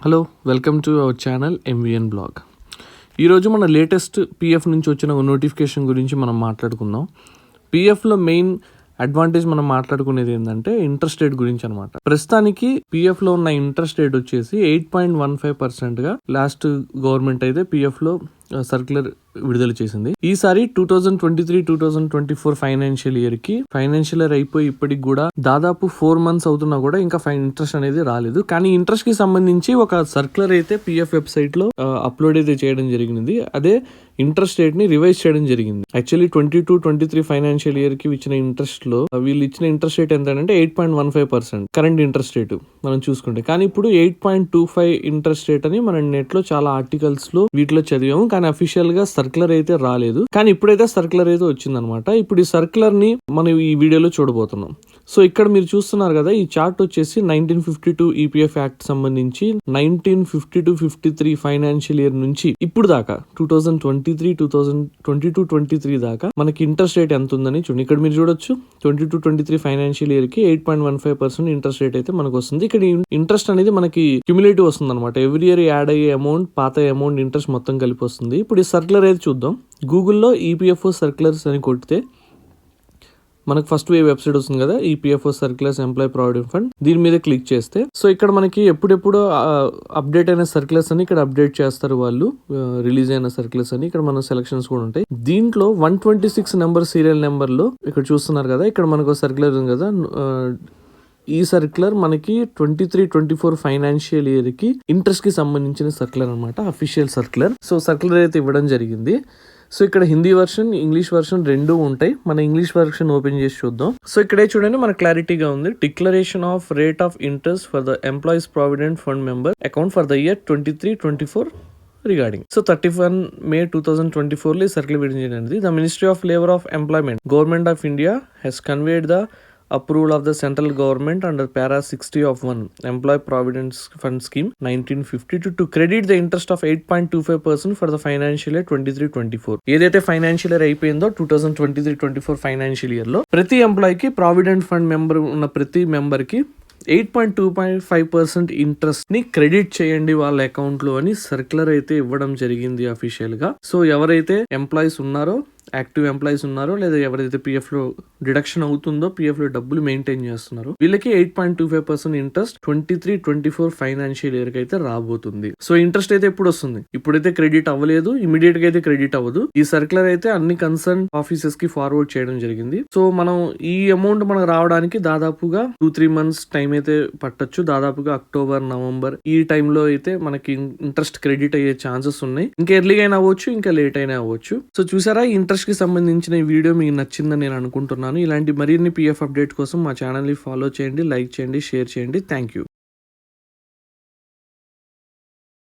Hello, welcome to our channel MVN blog. ఈరోజు మన latest PF నుంచి వచ్చిన నోటిఫికేషన్ గురించి మనం మాట్లాడుకుందాం. పిఎఫ్లో మెయిన్ అడ్వాంటేజ్ మనం మాట్లాడుకునేది ఏంటంటే ఇంట్రెస్ట్ రేట్ గురించి అనమాట. ప్రస్తుతానికి పిఎఫ్లో ఉన్న ఇంట్రెస్ట్ రేట్ వచ్చేసి 8.15%గా లాస్ట్ గవర్నమెంట్ అయితే పిఎఫ్లో సర్క్యులర్ విడుదల చేసింది. ఈసారి 2023-2024 ఫైనాన్షియల్ ఇయర్ కి ఫైనాన్షియల్ ఇయర్ అయిపోయి ఇప్పటికి కూడా దాదాపు 4 months అవుతున్నా కూడా ఇంకా ఇంట్రెస్ట్ అనేది రాలేదు. కానీ ఇంట్రెస్ట్ కి సంబంధించి ఒక సర్క్యులర్ అయితే పిఎఫ్ వెబ్సైట్ లో అప్లోడ్ అయితే చేయడం జరిగింది. అదే ఇంట్రెస్ట్ రేట్ ని రివైజ్ చేయడం జరిగింది. యాక్చువల్లీ 22-23 ఫైనాన్షియల్ ఇయర్ కి ఇచ్చిన ఇంట్రెస్ట్ లో వీళ్ళు ఇచ్చిన ఇంట్రెస్ట్ రేట్ ఎంత 8.15% కరెంట్ ఇంట్రెస్ట్ రేటు మనం చూసుకుంటే. కానీ ఇప్పుడు 8.25 ఇంట్రెస్ట్ రేట్ అని మనం నెట్ లో చాలా ఆర్టికల్స్ లో వీటిలో చదివాము. కానీ అఫీషియల్ గా సర్క్యులర్ అయితే రాలేదు. కానీ ఇప్పుడైతే సర్క్యులర్ అయితే వచ్చిందనమాట. ఇప్పుడు ఈ సర్క్యులర్ ని మనం ఈ వీడియోలో చూడబోతున్నాం. సో ఇక్కడ మీరు చూస్తున్నారు కదా, ఈ చార్ట్ వచ్చేసి 1952 ఈపీఎఫ్ యాక్ట్ సంబంధించి 1952-53 ఫైనాన్షియల్ ఇయర్ నుంచి ఇప్పుడు దాకా 2022-23 దాకా మనకి ఇంట్రెస్ట్ రేట్ ఎంత ఉందని చూడండి. ఇక్కడ మీరు చూడొచ్చు 22-23 ఫైనాన్షియల్ ఇయర్ కి 8.15% ఇంట్రెస్ట్ రేట్ అయితే మనకు వస్తుంది. ఇక్కడ ఇంట్రెస్ట్ అనేది మనకి క్యుములేటివ్ వస్తుంది అనమాట. ఎవ్రీ ఇయర్ యాడ్ అయ్యే అమౌంట్, పాత అమౌంట్, ఇంట్రెస్ట్ మొత్తం కలిపి వస్తుంది. ఇప్పుడు ఈ సర్క్యులర్ అయితే చూద్దాం. గూగుల్లో ఈపీఎఫ్ఓ సర్క్యులర్స్ అని కొడితే మనకు ఫస్ట్ వెబ్సైట్ వస్తుంది కదా, EPFO circulars employee provident fund. దీని మీద క్లిక్ చేస్తే సో ఇక్కడ మనకి ఎప్పుడెప్పుడు అప్డేట్ అయిన సర్క్యులర్స్ అని ఇక్కడ అప్డేట్ చేస్తారు వాళ్ళు. రిలీజ్ అయిన సర్క్యులర్స్ అని ఇక్కడ మన సెలక్షన్స్ కూడా ఉంటాయి. దీంట్లో 126 నెంబర్ సీరియల్ నెంబర్ లో ఇక్కడ చూస్తున్నారు కదా, ఇక్కడ మనకు సర్క్యులర్ ఉంది కదా. ఈ సర్క్యులర్ మనకి 23-24 ఫైనాన్షియల్ ఇయర్ కి ఇంట్రెస్ట్ కి సంబంధించిన సర్క్యులర్ అనమాట, అఫీషియల్ సర్క్యులర్. సో సర్క్యులర్ అయితే ఇవ్వడం జరిగింది. సో ఇక్కడ హిందీ వర్షన్, ఇంగ్లీష్ వర్షన్ రెండు ఉంటాయి. మన ఇంగ్లీష్ వర్షన్ ఓపెన్ చేసి చూద్దాం. సో ఇక్కడే చూడండి, మన క్లారిటీగా ఉంది. Declaration of rate of interest for the employees provident fund member account for the year 23-24 regarding. So 31 May 2024 లో సర్క్యులర్ విడుదల చేయనుంది. The ministry of labour of employment government of India has conveyed the approval of the central government under para 60 of 1 employee provident fund scheme 1952 to credit the interest of 8.25% for the financial year 23-24. ఏదైతే financial year అయిపోయిందో 2023-24 financial year లో ప్రతి employee కి provident fund member ఉన్న ప్రతి member కి 8.25% interest ని credit చేయండి వాళ్ళ అకౌంట్ లో అని సర్క్యులర్ అయితే ఇవ్వడం జరిగింది అఫీషియల్ గా. సో ఎవరైతే ఎంప్లాయీస్ ఉన్నారో, యాక్టివ్ ఎంప్లాయీస్ ఉన్నారో, లేదా ఎవరైతే పిఎఫ్ లో డిడక్షన్ అవుతుందో, పిఎఫ్ లో డబ్బులు మెయింటైన్ చేస్తున్నారో, వీళ్ళకి 8.25% ఇంట్రెస్ట్ 23-24 ఫైనాన్షియల్ ఇయర్ కి అయితే రాబోతుంది. సో ఇంట్రెస్ట్ అయితే ఎప్పుడు వస్తుంది? ఇప్పుడైతే క్రెడిట్ అవ్వలేదు, ఇమీడియట్ గా అయితే క్రెడిట్ అవ్వదు. ఈ సర్క్యులర్ అయితే అన్ని కన్సర్న్ ఆఫీసెస్ కి ఫార్వర్డ్ చేయడం జరిగింది. సో మనం ఈ అమౌంట్ మనకు రావడానికి దాదాపుగా 2-3 months టైం అయితే పట్టొచ్చు. దాదాపుగా అక్టోబర్, నవంబర్ ఈ టైంలో అయితే మనకి ఇంట్రెస్ట్ క్రెడిట్ అయ్యే ఛాన్సెస్ ఉన్నాయి. ఇంకా ఎర్లీగా అయినా అవ్వచ్చు, ఇంకా లేట్ అయినా అవ్వచ్చు. సో చూసారా, ఇంట్రెస్ట్ కి సంబంధించిన ఈ వీడియో మీకు నచ్చిందని నేను అనుకుంటున్నాను. ఇలాంటి మరిన్ని పిఎఫ్ అప్డేట్ కోసం మా ఛానల్ ని ఫాలో చేయండి, లైక్ చేయండి, షేర్ చేయండి. Thank you.